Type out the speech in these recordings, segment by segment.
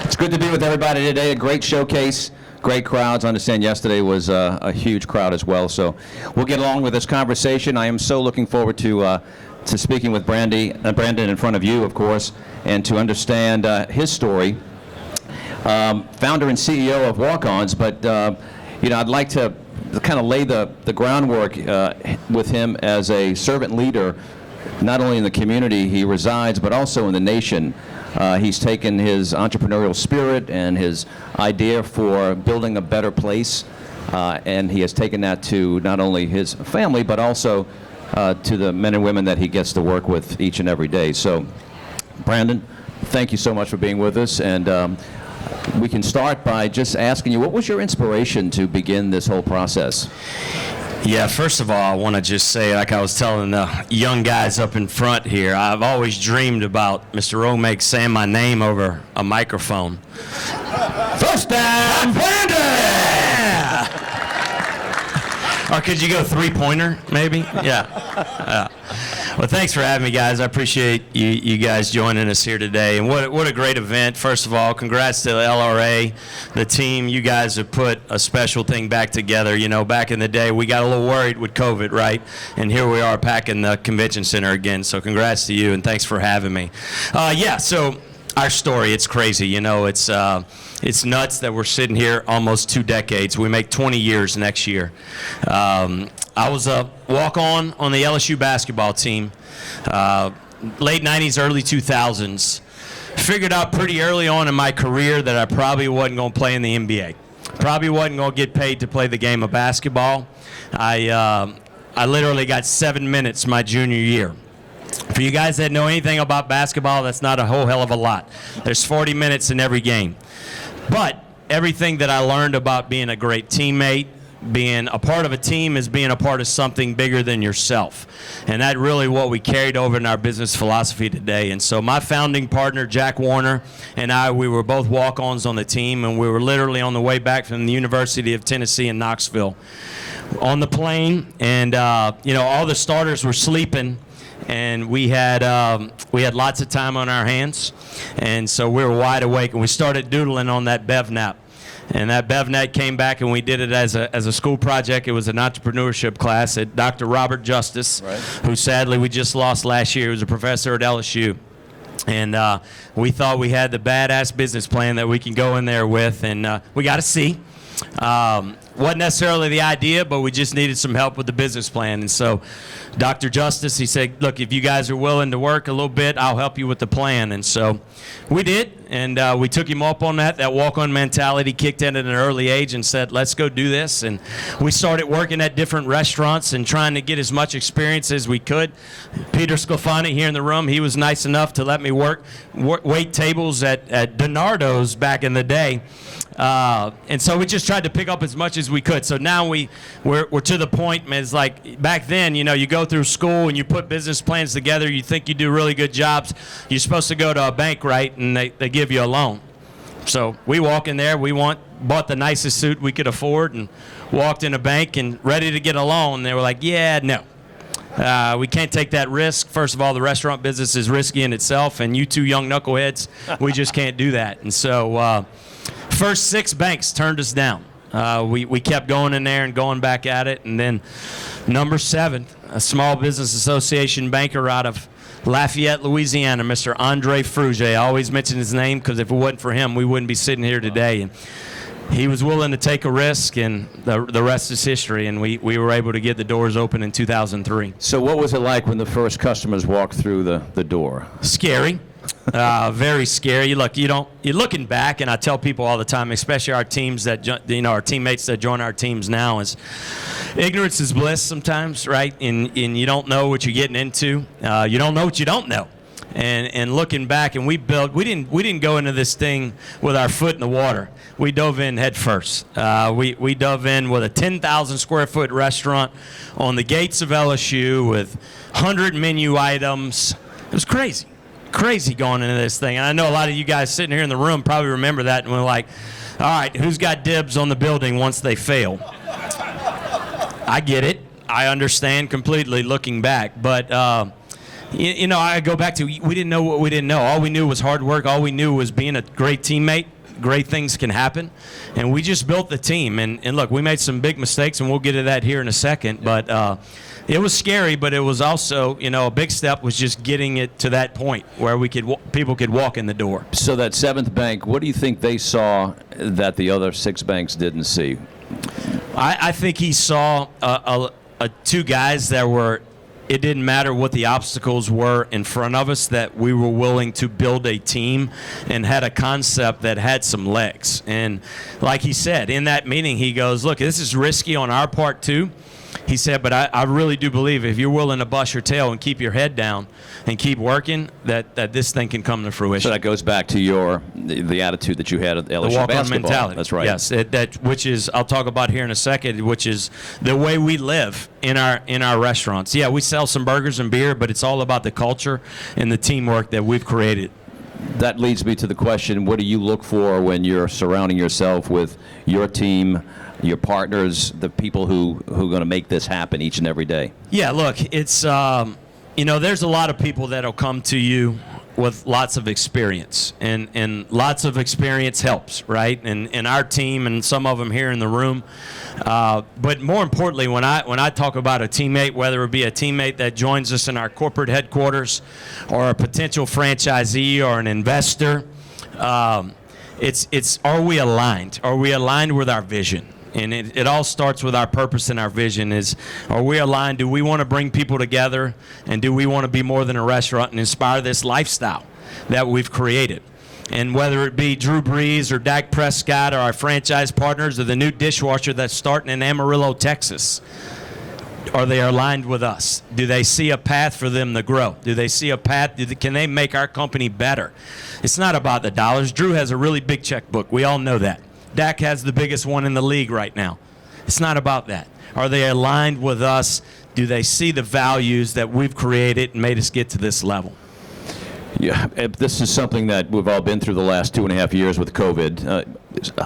It's good to be with everybody today. A great showcase, great crowds. I understand yesterday was a huge crowd as well. So we'll get along with this conversation. I am so looking forward to speaking with Brandon in front of you, of course, and to understand his story. Founder and CEO of Walk-Ons, but I'd like to kind of lay the groundwork with him as a servant leader, not only in the community he resides, but also in the nation. He's taken his entrepreneurial spirit and his idea for building a better place, and he has taken that to not only his family, but also to the men and women that he gets to work with each and every day. So, Brandon, thank you so much for being with us, and we can start by just asking you, what was your inspiration to begin this whole process? Yeah, first of all, I want to just say, like I was telling the young guys up in front here, I've always dreamed about Mr. Romake saying my name over a microphone. First down, Brandon! Yeah! Or could you go three-pointer, maybe? Yeah. Well, thanks for having me, guys. I appreciate you guys joining us here today. And what a great event. First of all, congrats to the LRA, the team. You guys have put a special thing back together. You know, back in the day, we got a little worried with COVID, right? And here we are packing the convention center again. So congrats to you, and thanks for having me. So our story, it's crazy. You know, it's nuts that we're sitting here almost 2 decades. We make 20 years next year. I was a walk-on the LSU basketball team, late 90s, early 2000s. Figured out pretty early on in my career that I probably wasn't going to play in the NBA. Probably wasn't going to get paid to play the game of basketball. I literally got 7 minutes my junior year. For you guys that know anything about basketball, that's not a whole hell of a lot. There's 40 minutes in every game. But everything that I learned about being a great teammate, being a part of a team, is being a part of something bigger than yourself. And that's really what we carried over in our business philosophy today. And so my founding partner, Jack Warner, and I, we were both walk-ons on the team, and we were literally on the way back from the University of Tennessee in Knoxville on the plane. And, all the starters were sleeping. And we had lots of time on our hands, and so we were wide awake, and we started doodling on that bev nap. And that bev nap came back, and we did it as a school project. It was an entrepreneurship class at Dr. Robert Justice, right, who sadly we just lost last year. He was a professor at LSU. And we thought we had the badass business plan that we can go in there with, and we got a C. Wasn't necessarily the idea, but we just needed some help with the business plan. And so Dr. Justice, he said, look, if you guys are willing to work a little bit, I'll help you with the plan. And so we did, and we took him up on that. That walk-on mentality kicked in at an early age and said, let's go do this. And we started working at different restaurants and trying to get as much experience as we could. Peter Sclafani here in the room, he was nice enough to let me wait tables at Donardo's back in the day. And so we just tried to pick up as much as we could. So now we're to the point, man, it's like back then, you go through school and you put business plans together, you think you do really good jobs, you're supposed to go to a bank, right, and they give you a loan. So we walk in there, bought the nicest suit we could afford and walked in a bank and ready to get a loan. They were like, yeah, no. We can't take that risk. First of all, the restaurant business is risky in itself, and you two young knuckleheads, we just can't do that. And so first 6 banks turned us down. We kept going in there and going back at it. And then number 7, a small business association banker out of Lafayette, Louisiana, Mr. Andre Fruge. I always mention his name because if it wasn't for him, we wouldn't be sitting here today. And he was willing to take a risk, and the rest is history. And we were able to get the doors open in 2003. So what was it like when the first customers walked through the door? Scary. Very scary. Look, you're looking back, and I tell people all the time, especially our teams our teammates that join our teams now, is ignorance is bliss sometimes, right? And you don't know what you're getting into. You don't know what you don't know. And looking back, and we didn't go into this thing with our foot in the water. We dove in head first. We dove in with a 10,000 square foot restaurant on the gates of LSU with 100 menu items. It was crazy going into this thing. And I know a lot of you guys sitting here in the room probably remember that, and we're like, all right, who's got dibs on the building once they fail? I get it. I understand completely looking back. But, I go back to, we didn't know what we didn't know. All we knew was hard work. All we knew was being a great teammate great things can happen. And we just built the team. And look, we made some big mistakes, and we'll get to that here in a second. But it was scary, but it was also, a big step was just getting it to that point where people could walk in the door. So that seventh bank, what do you think they saw that the other six banks didn't see? I think he saw two guys that were, it didn't matter what the obstacles were in front of us, that we were willing to build a team and had a concept that had some legs. And like he said, in that meeting, he goes, look, this is risky on our part too. He said, but I really do believe if you're willing to bust your tail and keep your head down and keep working, that this thing can come to fruition. So that goes back to the attitude that you had at LSU the walk-on basketball. mentality. That's right. Yes, which is, I'll talk about here in a second, which is the way we live in our restaurants. Yeah, we sell some burgers and beer, but it's all about the culture and the teamwork that we've created. That leads me to the question, what do you look for when you're surrounding yourself with your team, your partners, the people who are going to make this happen each and every day? Yeah, look, it's, there's a lot of people that'll come to you with lots of experience, and lots of experience helps, right? And our team and some of them here in the room. But more importantly, when I talk about a teammate, whether it be a teammate that joins us in our corporate headquarters or a potential franchisee or an investor, it's are we aligned? Are we aligned with our vision? And it all starts with our purpose and our vision is, are we aligned? Do we want to bring people together? And do we want to be more than a restaurant and inspire this lifestyle that we've created? And whether it be Drew Brees or Dak Prescott or our franchise partners or the new dishwasher that's starting in Amarillo, Texas, are they aligned with us? Do they see a path for them to grow? Do they see a path? Can they make our company better? It's not about the dollars. Drew has a really big checkbook. We all know that. Dak has the biggest one in the league right now. It's not about that. Are they aligned with us? Do they see the values that we've created and made us get to this level? Yeah, this is something that we've all been through the last 2.5 years with COVID.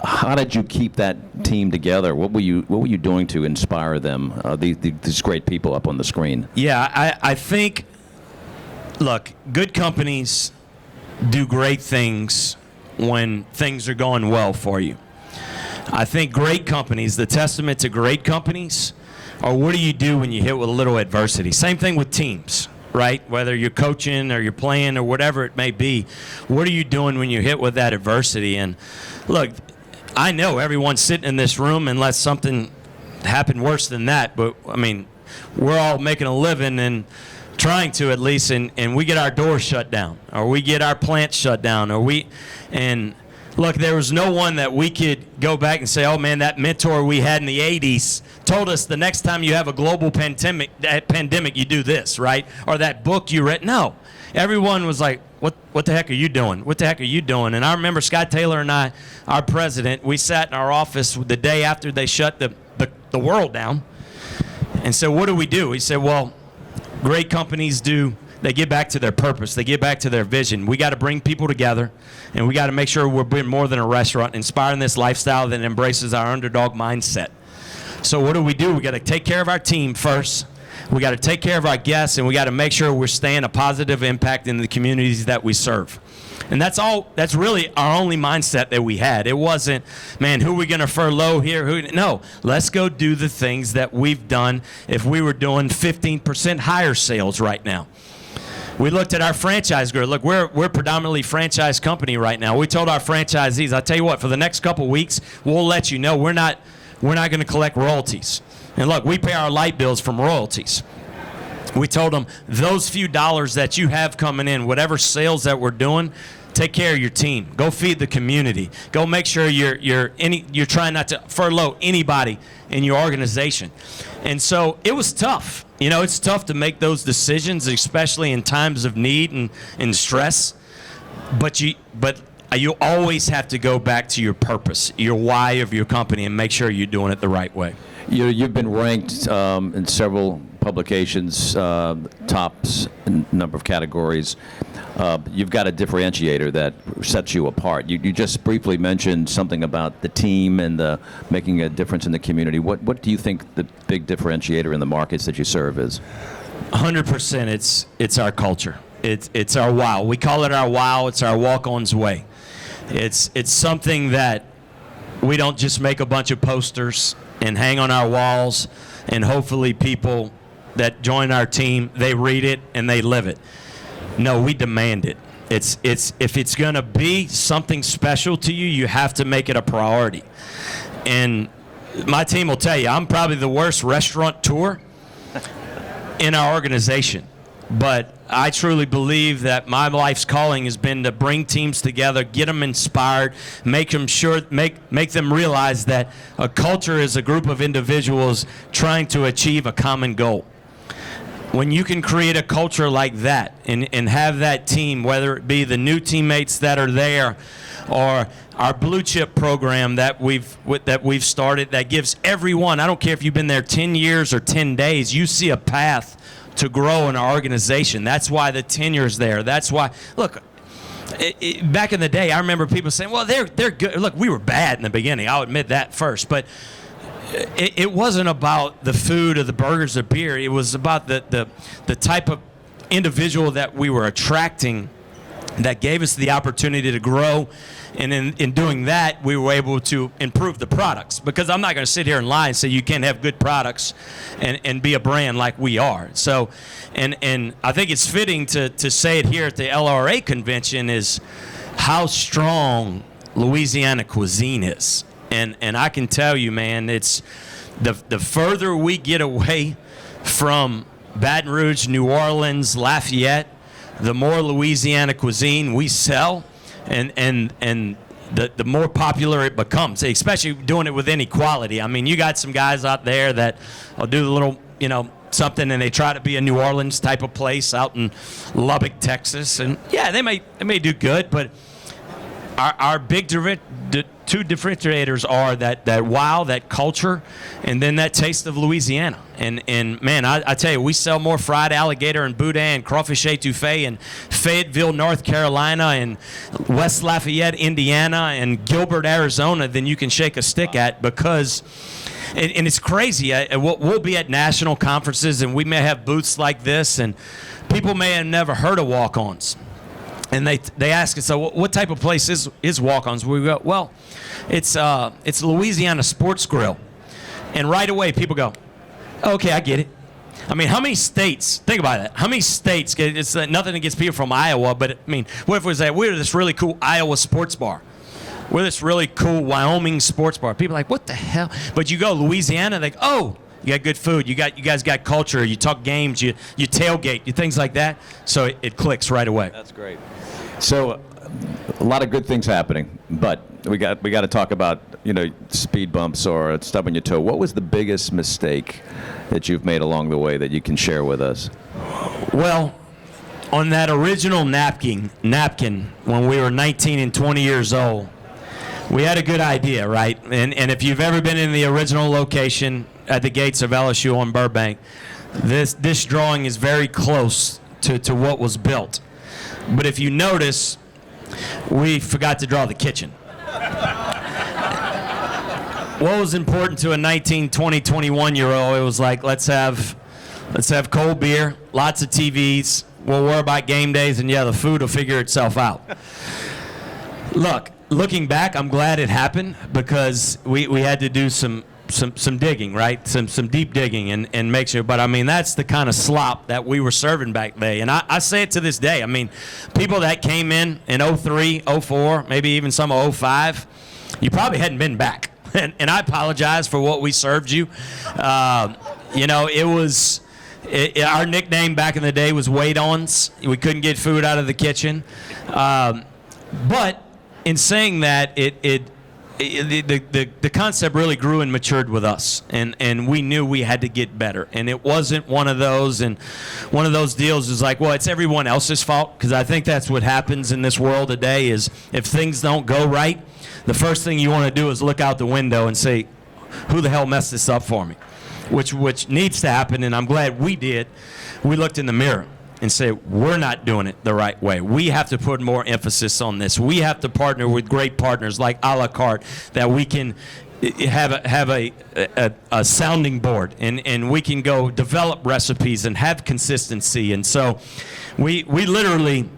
How did you keep that team together? What were you doing to inspire them? These great people up on the screen. Yeah, I think, look, good companies do great things when things are going well for you. I think great companies, the testament to great companies, are what do you do when you hit with a little adversity? Same thing with teams, right? Whether you're coaching or you're playing or whatever it may be, what are you doing when you hit with that adversity? And look, I know everyone's sitting in this room unless something happened worse than that, but I mean, we're all making a living and trying to at least, and we get our doors shut down, or we get our plants shut down, and look, there was no one that we could go back and say, oh man, that mentor we had in the 80s told us the next time you have a global pandemic, you do this, right? Or that book you read. No, everyone was like, what the heck are you doing? What the heck are you doing? And I remember Scott Taylor and I, our president, we sat in our office the day after they shut the world down and said, what do we do? He said, well, great companies they get back to their purpose. They get back to their vision. We got to bring people together, and we got to make sure we're being more than a restaurant, inspiring this lifestyle that embraces our underdog mindset. So what do? We got to take care of our team first. We got to take care of our guests, and we got to make sure we're staying a positive impact in the communities that we serve. And that's really our only mindset that we had. It wasn't, man, who are we going to furlough here? No, let's go do the things that we've done if we were doing 15% higher sales right now. We looked at our franchise group. Look, we're predominantly franchise company right now. We told our franchisees, I'll tell you what, for the next couple weeks, we'll let you know we're not going to collect royalties. And look, we pay our light bills from royalties. We told them those few dollars that you have coming in, whatever sales that we're doing, take care of your team. Go feed the community. Go make sure you're trying not to furlough anybody in your organization. And so it was tough. It's tough to make those decisions, especially in times of need and stress. But you always have to go back to your purpose, your why of your company, and make sure you're doing it the right way. You've been ranked in several publications, tops number of categories. You've got a differentiator that sets you apart. You just briefly mentioned something about the team and making a difference in the community. What do you think the big differentiator in the markets that you serve is? 100%. It's our culture. It's our wow. We call it our wow. It's our walk-on's way. It's something that we don't just make a bunch of posters and hang on our walls, and hopefully people that join our team, they read it and they live it. No, we demand it. It's if it's going to be something special to you, you have to make it a priority. And my team will tell you, I'm probably the worst restaurateur in our organization. But I truly believe that my life's calling has been to bring teams together, get them inspired, make them realize that a culture is a group of individuals trying to achieve a common goal. When you can create a culture like that and have that team, whether it be the new teammates that are there or our blue chip program that we've started that gives everyone, I don't care if you've been there 10 years or 10 days, you see a path to grow in our organization. That's why the tenure's there. That's why, look, back in the day, I remember people saying, well, they're good. Look, we were bad in the beginning. I'll admit that first. But it wasn't about the food or the burgers or beer. It was about the type of individual that we were attracting that gave us the opportunity to grow. And in doing that, we were able to improve the products. Because I'm not going to sit here and lie and say you can't have good products and be a brand like we are. So, and I think it's fitting to say it here at the LRA convention is how strong Louisiana cuisine is. And I can tell you, man, it's the further we get away from Baton Rouge, New Orleans, Lafayette, the more Louisiana cuisine we sell. And the more popular it becomes, especially doing it with inequality. I mean, you got some guys out there that will do a little, something, and they try to be a New Orleans type of place out in Lubbock, Texas. And, yeah, they may do good, but our big two differentiators are that wow, that culture, and then that taste of Louisiana. And man, I tell you, we sell more fried alligator and boudin and crawfish etouffee in Fayetteville, North Carolina, and West Lafayette, Indiana, and Gilbert, Arizona than you can shake a stick at because. And it's crazy. We'll be at national conferences, and we may have booths like this, and people may have never heard of walk-ons. And they ask us, so what type of place is Walk-Ons? We go, well, it's Louisiana Sports Grill. And right away, people go, okay, I get it. I mean, how many states, think about that, how many states, it's nothing against people from Iowa, but I mean, what if we say, we're this really cool Iowa sports bar. We're this really cool Wyoming sports bar. People are like, what the hell? But you go Louisiana, they go, oh, you got good food. You guys got culture. You talk games. You tailgate. You things like that. So it clicks right away. That's great. So a lot of good things happening, but we got to talk about speed bumps or stubbing your toe. What was the biggest mistake that you've made along the way that you can share with us? Well, on that original napkin when we were 19 and 20 years old, we had a good idea, right? And if you've ever been in the original location at the gates of LSU on Burbank, this drawing is very close to what was built. But if you notice, we forgot to draw the kitchen. What was important to a 19, 20, 21-year-old? It was like, let's have cold beer, lots of TVs. We'll worry about game days, and yeah, the food will figure itself out. Looking back, I'm glad it happened because we had to do some digging, right? Some deep digging and make sure. But I mean, that's the kind of slop that we were serving back then. And I say it to this day. I mean, people that came in 03, 04, maybe even some of 05, you probably hadn't been back. And I apologize for what we served you. It was our nickname back in the day was wait-ons. We couldn't get food out of the kitchen. But in saying that, the concept really grew and matured with us, and we knew we had to get better. And it wasn't one of those deals is like, well, it's everyone else's fault, because I think that's what happens in this world today is if things don't go right, the first thing you want to do is look out the window and say, who the hell messed this up for me? Which needs to happen, and I'm glad we did. We looked in the mirror and say, we're not doing it the right way. We have to put more emphasis on this. We have to partner with great partners like a la carte that we can have a sounding board, and we can go develop recipes and have consistency. And so we literally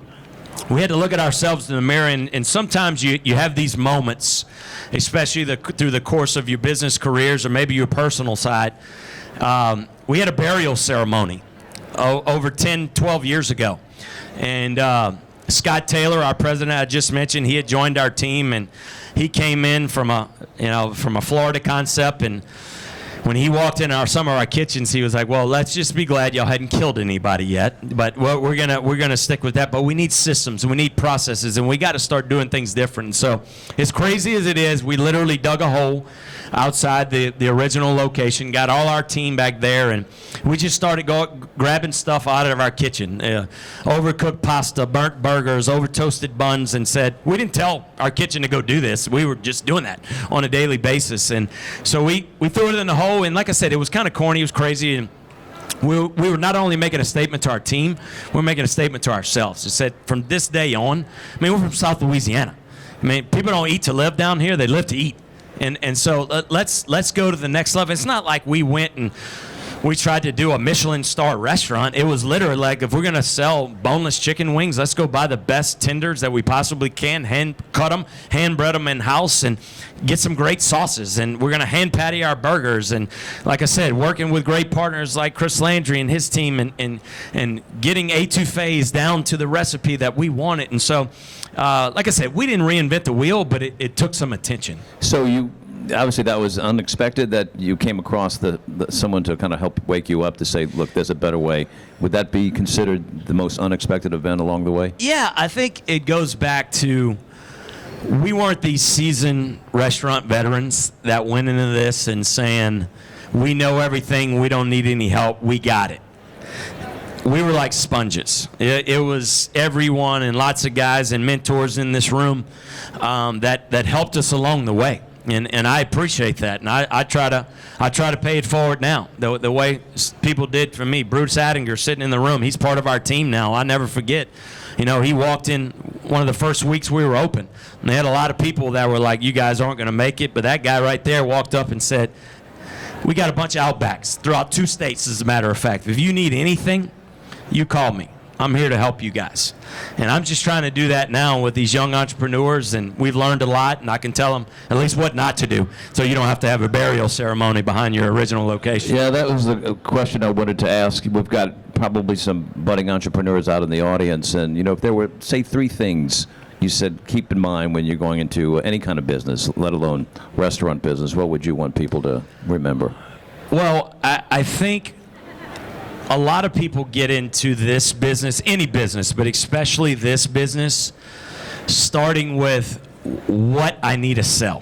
we had to look at ourselves in the mirror, and sometimes you have these moments, especially through the course of your business careers or maybe your personal side. We had a burial ceremony over 10, 12 years ago. And Scott Taylor, our president I just mentioned, he had joined our team, and he came in from a Florida concept, and when he walked in some of our kitchens, he was like, "Well, let's just be glad y'all hadn't killed anybody yet. But we're gonna stick with that. But we need systems, and we need processes, and we got to start doing things different." And so, as crazy as it is, we literally dug a hole outside the original location, got all our team back there, and we just started grabbing stuff out of our kitchen, overcooked pasta, burnt burgers, over toasted buns, and said, we didn't tell our kitchen to go do this. We were just doing that on a daily basis. And so we threw it in the hole, and like I said, it was kind of corny, it was crazy, and we were not only making a statement to our team, we were making a statement to ourselves. It said, from this day on, I mean, we're from South Louisiana. I mean, people don't eat to live down here, they live to eat. And so let's go to the next level. It's not like we went and we tried to do a Michelin star restaurant. It was literally like, if we're going to sell boneless chicken wings, let's go buy the best tenders that we possibly can, hand cut them, hand bread them in-house, and get some great sauces. And we're going to hand patty our burgers. And like I said, working with great partners like Chris Landry and his team, and getting etouffees down to the recipe that we wanted. And so, like I said, we didn't reinvent the wheel, but it took some attention. So you obviously that was unexpected that you came across someone to kind of help wake you up to say, look, there's a better way. Would that be considered the most unexpected event along the way? Yeah, I think it goes back to, we weren't these seasoned restaurant veterans that went into this and saying, we know everything, we don't need any help, we got it. We were like sponges. It was everyone and lots of guys and mentors in this room that helped us along the way. And I appreciate that, and I try to pay it forward now. The way people did for me. Bruce Attinger sitting in the room, he's part of our team now. I never forget. You know, he walked in one of the first weeks we were open, and they had a lot of people that were like, "You guys aren't going to make it," but that guy right there walked up and said, "We got a bunch of Outbacks throughout 2 states, as a matter of fact. If you need anything, you call me. I'm here to help you guys." And I'm just trying to do that now with these young entrepreneurs, and we've learned a lot, and I can tell them at least what not to do, so you don't have to have a burial ceremony behind your original location. Yeah, that was the question I wanted to ask. We've got probably some budding entrepreneurs out in the audience, and if there were, say, 3 things you said keep in mind when you're going into any kind of business, let alone restaurant business, what would you want people to remember? Well, I think a lot of people get into this business, any business, but especially this business, starting with what I need to sell,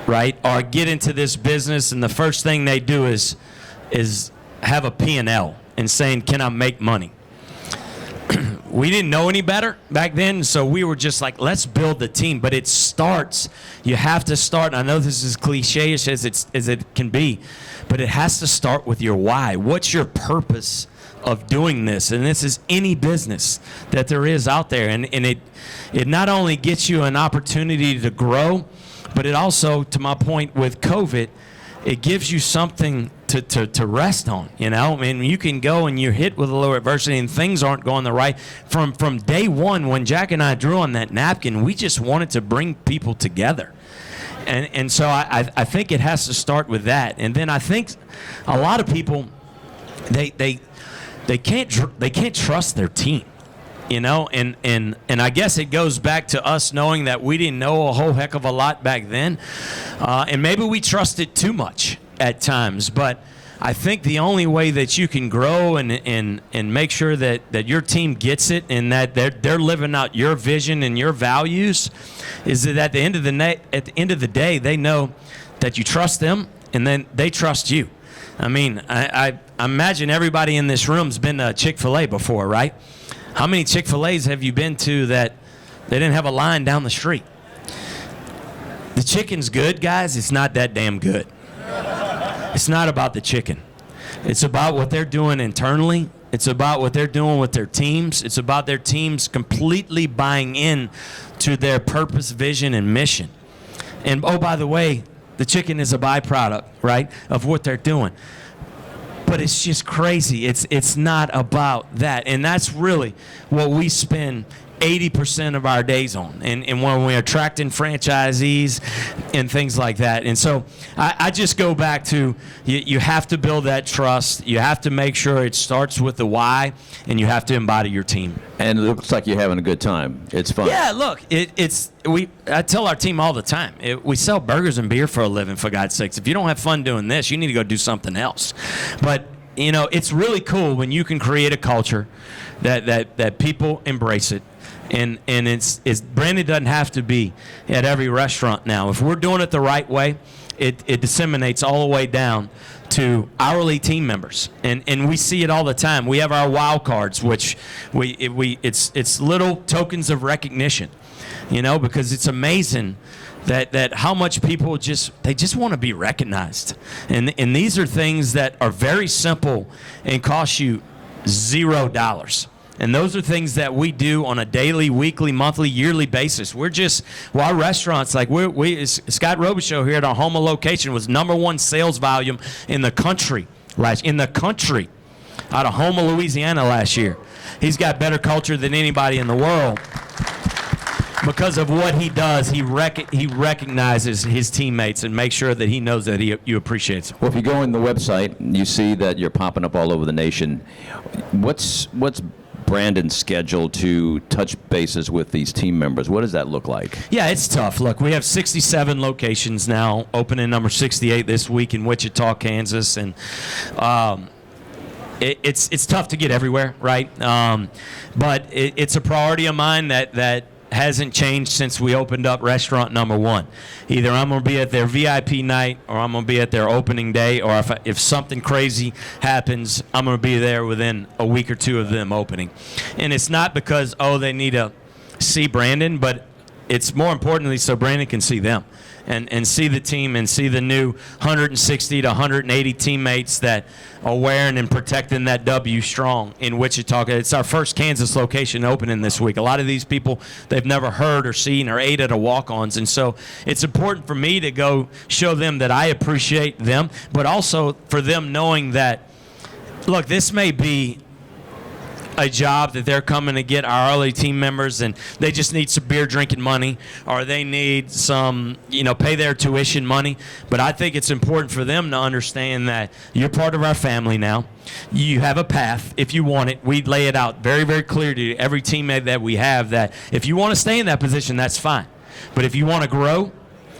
right? Or get into this business, and the first thing they do is have a P&L and saying, can I make money? We didn't know any better back then, so we were just like, let's build the team. But it starts, you have to start, and I know this is cliche-ish as it can be, but it has to start with your why. What's your purpose of doing this? And this is any business that there is out there. And it not only gets you an opportunity to grow, but it also, to my point with COVID, it gives you something to rest on, I mean, you can go and you're hit with a little adversity and things aren't going the right. From day one, when Jack and I drew on that napkin, we just wanted to bring people together. And so I think it has to start with that. And then I think a lot of people, they can't trust their team, and I guess it goes back to us knowing that we didn't know a whole heck of a lot back then, and maybe we trusted too much at times. But I think the only way that you can grow and make sure that your team gets it and that they're living out your vision and your values is that at the end of the day, they know that you trust them and then they trust you. I mean, I imagine everybody in this room's been to Chick-fil-A before, right? How many Chick-fil-A's have you been to that they didn't have a line down the street? The chicken's good, guys. It's not that damn good. It's not about the chicken. It's about what they're doing internally. It's about what they're doing with their teams. It's about their teams completely buying in to their purpose, vision, and mission. And, oh, by the way, the chicken is a byproduct, right, of what they're doing. But it's just crazy. It's not about that. And that's really what we spend 80% of our days on, and when we're attracting franchisees and things like that. And so I just go back to you have to build that trust. You have to make sure it starts with the why, and you have to embody your team. And it looks like you're having a good time. It's fun. Yeah, look, I tell our team all the time, we sell burgers and beer for a living, for God's sakes. If you don't have fun doing this, you need to go do something else. But it's really cool when you can create a culture that people embrace it. And it's Brandon doesn't have to be at every restaurant now. If we're doing it the right way, it disseminates all the way down to hourly team members, and we see it all the time. We have our wild cards, which it's little tokens of recognition, because it's amazing that how much people just want to be recognized, and these are things that are very simple and cost you $0. And those are things that we do on a daily, weekly, monthly, yearly basis. Our restaurants, like Scott Robichaux here at our Houma location was #1 sales volume in the country out of Houma, Louisiana last year. He's got better culture than anybody in the world. Because of what he does, he recognizes his teammates and makes sure that he knows that you appreciate them. Well, if you go on the website, you see that you're popping up all over the nation. What's Brandon's schedule to touch bases with these team members? What does that look like? Yeah, it's tough. Look, we have 67 locations now, opening number 68 this week in Wichita, Kansas, and it's tough to get everywhere, right? But it's a priority of mine that hasn't changed since we opened up restaurant #1. Either I'm going to be at their VIP night, or I'm going to be at their opening day, or if something crazy happens, I'm going to be there within a week or two of them opening. And it's not because, they need to see Brandon, but it's more importantly so Brandon can see them and see the team and see the new 160 to 180 teammates that are wearing and protecting that W strong in Wichita. It's our first Kansas location opening this week. A lot of these people, they've never heard or seen or ate at a walk-ons, and so it's important for me to go show them that I appreciate them, but also for them knowing that, look, this may be a job that they're coming to get our hourly team members, and they just need some beer drinking money, or they need some, pay their tuition money. But I think it's important for them to understand that you're part of our family now. You have a path if you want it. We lay it out very, very clear to every teammate that we have that if you want to stay in that position, that's fine. But if you want to grow,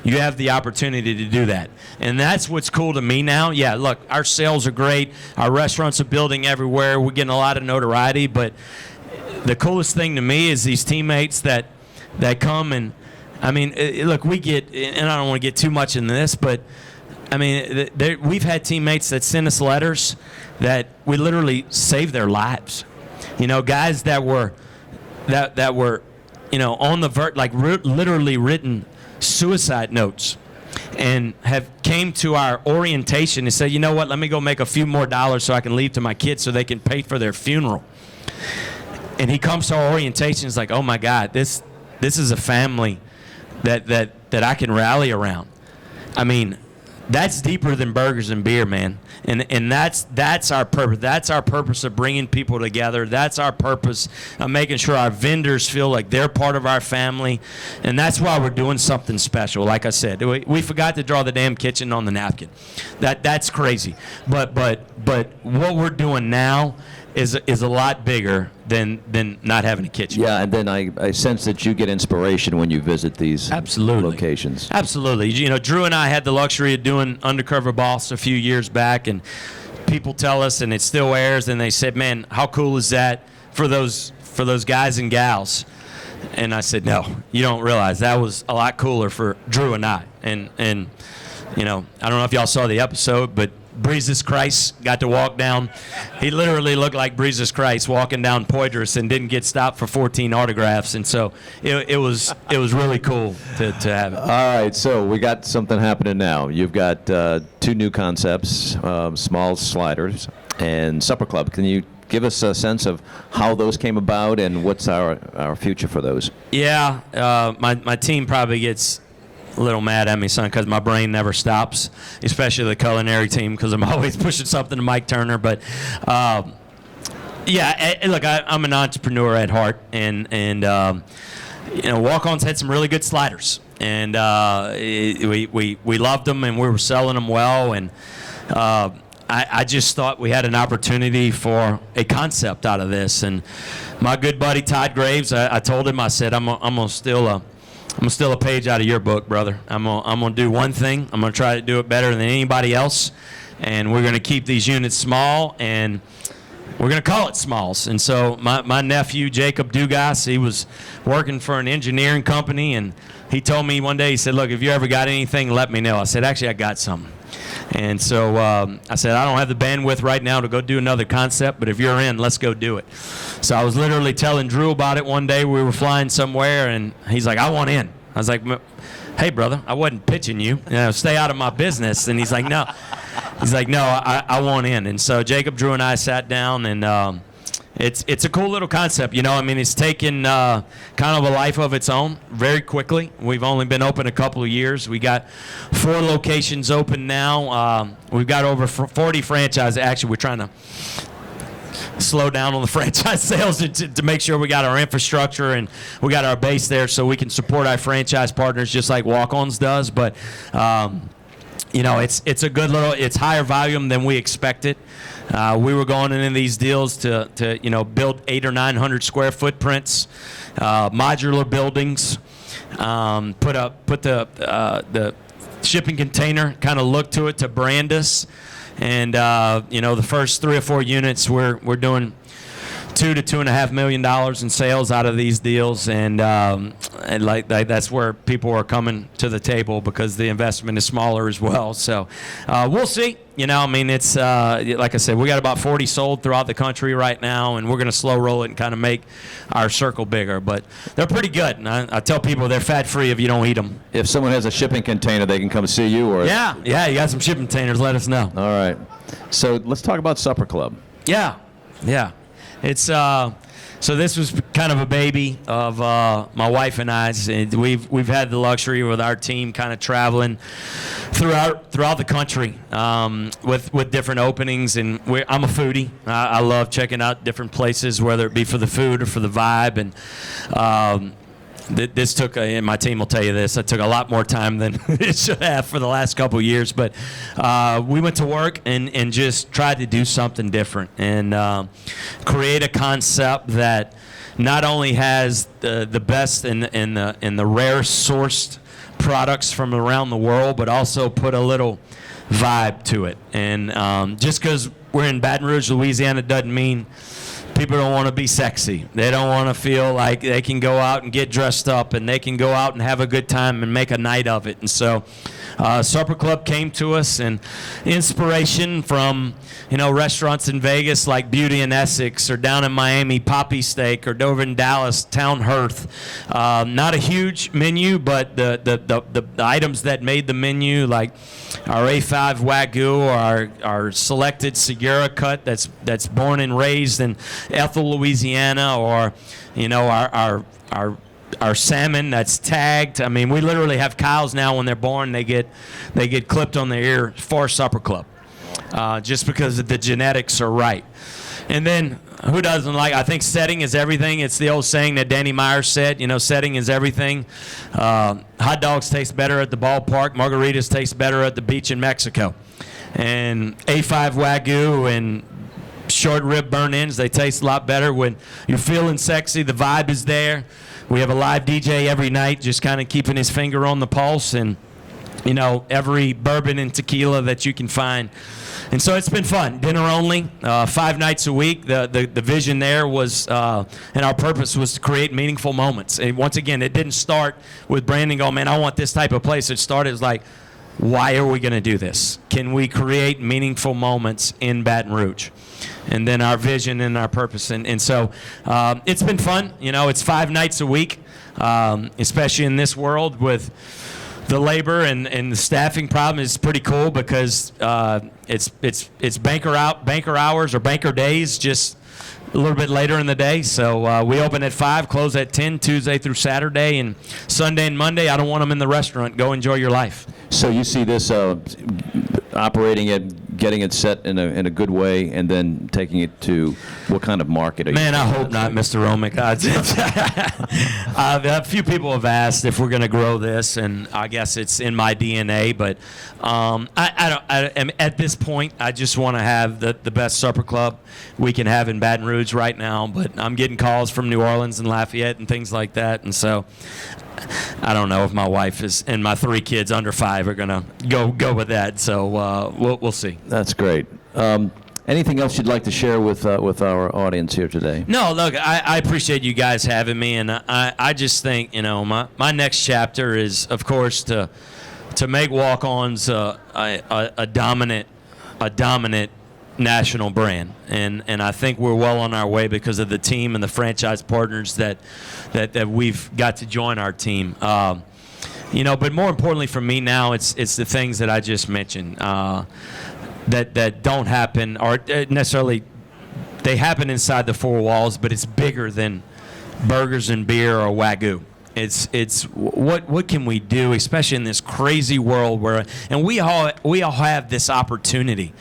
you have the opportunity to do that. And that's what's cool to me now. Yeah, look, our sales are great. Our restaurants are building everywhere. We're getting a lot of notoriety. But the coolest thing to me is these teammates that come and, look, we get, and I don't want to get too much into this, but, we've had teammates that send us letters that we literally saved their lives. Guys that were on the verge, like literally written suicide notes, and have came to our orientation and said, you know what, let me go make a few more dollars so I can leave to my kids so they can pay for their funeral. And he comes to our orientation and is like, oh my God, this is a family that I can rally around. That's deeper than burgers and beer, man. And that's our purpose. That's our purpose of bringing people together. That's our purpose of making sure our vendors feel like they're part of our family. And that's why we're doing something special. Like I said, we forgot to draw the damn kitchen on the napkin. That's crazy. But what we're doing now is a lot bigger than not having a kitchen. Yeah, and then I sense that you get inspiration when you visit these locations. Absolutely. Drew and I had the luxury of doing Undercover Boss a few years back, and people tell us, and it still airs, and they said, man, how cool is that for those guys and gals? And I said, no, you don't realize that was a lot cooler for Drew and I. And I don't know if y'all saw the episode, but Jesus Christ got to walk down. He literally looked like Jesus Christ walking down Poitras and didn't get stopped for 14 autographs. And so it was really cool to have it. All right, so we got something happening now. You've got two new concepts, Small Sliders and Supper Club. Can you give us a sense of how those came about and what's our future for those? Yeah, my team probably gets a little mad at me, son, because my brain never stops, especially the culinary team, because I'm always pushing something to Mike Turner. But Yeah, look, I'm an entrepreneur at heart, and Walk-On's had some really good sliders, and we loved them, and we were selling them well, and I just thought we had an opportunity for a concept out of this. And my good buddy Todd Graves, I told him, I said, I'm gonna steal a page out of your book, brother. I'm gonna do one thing. I'm gonna try to do it better than anybody else, and we're gonna keep these units small, and we're going to call it Smalls. And so my nephew, Jacob Dugas, he was working for an engineering company, and he told me one day, he said, look, if you ever got anything, let me know. I said, actually, I got something. And so I said, I don't have the bandwidth right now to go do another concept, but if you're in, let's go do it. So I was literally telling Drew about it one day. We were flying somewhere, and he's like, I want in. I was like, hey, brother, I wasn't pitching you. Stay out of my business. And he's like, no. He's like, no, I want in. And so Jacob, Drew, and I sat down, and it's a cool little concept. It's taken kind of a life of its own very quickly. We've only been open a couple of years. We got 4 locations open now. We've got over 40 franchises. Actually, we're trying to slow down on the franchise sales to make sure we got our infrastructure and we got our base there so we can support our franchise partners just like Walk-Ons does. But it's a good little, it's higher volume than we expected. We were going into these deals to build 800 or 900 square footprints, modular buildings, put the shipping container kind of look to it to brand us. And the first 3 or 4 units we're doing $2 to $2.5 million in sales out of these deals, and that's where people are coming to the table because the investment is smaller as well. So we'll see. It's like I said, we got about 40 sold throughout the country right now, and we're going to slow roll it and kind of make our circle bigger. But they're pretty good, and I tell people they're fat-free if you don't eat them. If someone has a shipping container, they can come see you, or yeah, you got some shipping containers, let us know. All right. So let's talk about Supper Club. Yeah. It's so this was kind of a baby of my wife and I's. And we've had the luxury with our team kind of traveling throughout the country with different openings. And I'm a foodie. I love checking out different places, whether it be for the food or for the vibe. And this took, and my team will tell you this, it took a lot more time than it should have for the last couple of years. But we went to work and just tried to do something different and create a concept that not only has the best and the rare sourced products from around the world, but also put a little vibe to it. And just because we're in Baton Rouge, Louisiana, doesn't mean people don't want to be sexy. They don't want to feel like they can go out and get dressed up, and they can go out and have a good time and make a night of it. And so Supper Club came to us, and inspiration from restaurants in Vegas like Beauty in Essex, or down in Miami, Poppy Steak, or over in Dallas, Town Hearth. Not a huge menu, but the items that made the menu, like our A5 Wagyu, or our selected Segura cut that's born and raised in Ethel, Louisiana, or our salmon that's tagged. I mean, we literally have cows now when they're born, they get clipped on their ear for Supper Club, just because the genetics are right. And then who doesn't like? I think setting is everything. It's the old saying that Danny Meyer said. Setting is everything. Hot dogs taste better at the ballpark. Margaritas taste better at the beach in Mexico. And A5 Wagyu and short rib burn-ins, they taste a lot better when you're feeling sexy. The vibe is there. We have a live DJ every night, just kind of keeping his finger on the pulse, and every bourbon and tequila that you can find. And so it's been fun. Dinner only, 5 nights a week. The vision there was, and our purpose was to create meaningful moments. And once again, it didn't start with Brandon going, man, I want this type of place. It started as like, why are we going to do this? Can we create meaningful moments in Baton Rouge? And then our vision and our purpose. And so it's been fun. It's 5 nights a week, especially in this world with the labor and the staffing problem. Is pretty cool because it's banker hours or banker days, just a little bit later in the day. So we open at 5, close at 10, Tuesday through Saturday, and Sunday and Monday, I don't want them in the restaurant. Go enjoy your life. So you see this operating at getting it set in a good way, and then taking it to what kind of market? Man, I hope not, Mr. Romick. A few people have asked if we're going to grow this, and I guess it's in my DNA. But at this point, I just want to have the best supper club we can have in Baton Rouge right now. But I'm getting calls from New Orleans and Lafayette and things like that, and so I don't know if my wife and my 3 kids under 5 are going to go with that. So we'll see. That's great. Anything else you'd like to share with our audience here today? No, look, I appreciate you guys having me, and I just think, my next chapter is, of course, to make Walk-Ons a dominant national brand, and I think we're well on our way because of the team and the franchise partners that we've got to join our team. But more importantly for me now, it's the things that I just mentioned that don't happen, or necessarily they happen inside the 4 walls, but it's bigger than burgers and beer or Wagyu. It's what can we do, especially in this crazy world and we all have this opportunity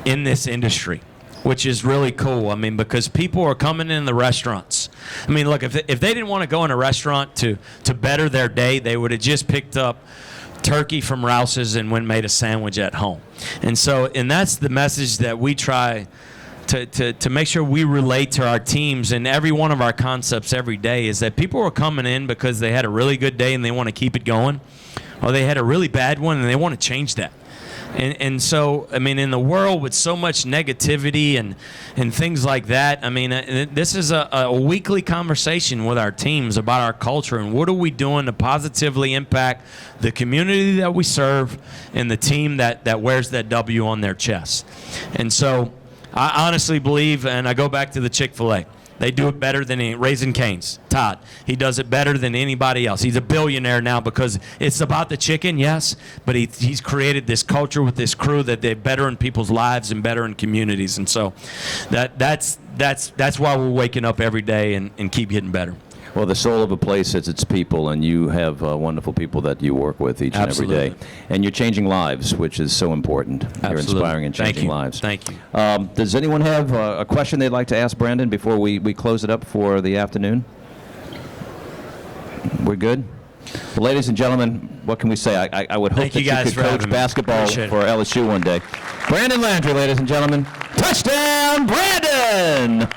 in this industry, which is really cool. I mean, because people are coming in the restaurants. I mean, look, if they didn't want to go in a restaurant to better their day, they would have just picked up turkey from Rouse's and went and made a sandwich at home. And that's the message that we try to make sure we relate to our teams and every one of our concepts every day, is that people are coming in because they had a really good day and they want to keep it going, or they had a really bad one and they want to change that. And so, I mean, in the world with so much negativity and things like that, I mean, this is a weekly conversation with our teams about our culture and what are we doing to positively impact the community that we serve and the team that wears that W on their chest. And so I honestly believe, and I go back to the Chick-fil-A, they do it better than Raising Cane's. Todd, he does it better than anybody else. He's a billionaire now because it's about the chicken, yes, but he's created this culture with this crew that they're better in people's lives and better in communities. And so that's why we're waking up every day and keep getting better. Well, the soul of a place is its people, and you have wonderful people that you work with each Absolutely. and every day. And you're changing lives, which is so important. Absolutely. You're inspiring and changing lives. Thank you. Does anyone have a question they'd like to ask Brandon before we close it up for the afternoon? We're good? Well, ladies and gentlemen, what can we say? I would hope that you could coach basketball for LSU one day. Brandon Landry, ladies and gentlemen. Touchdown, Brandon!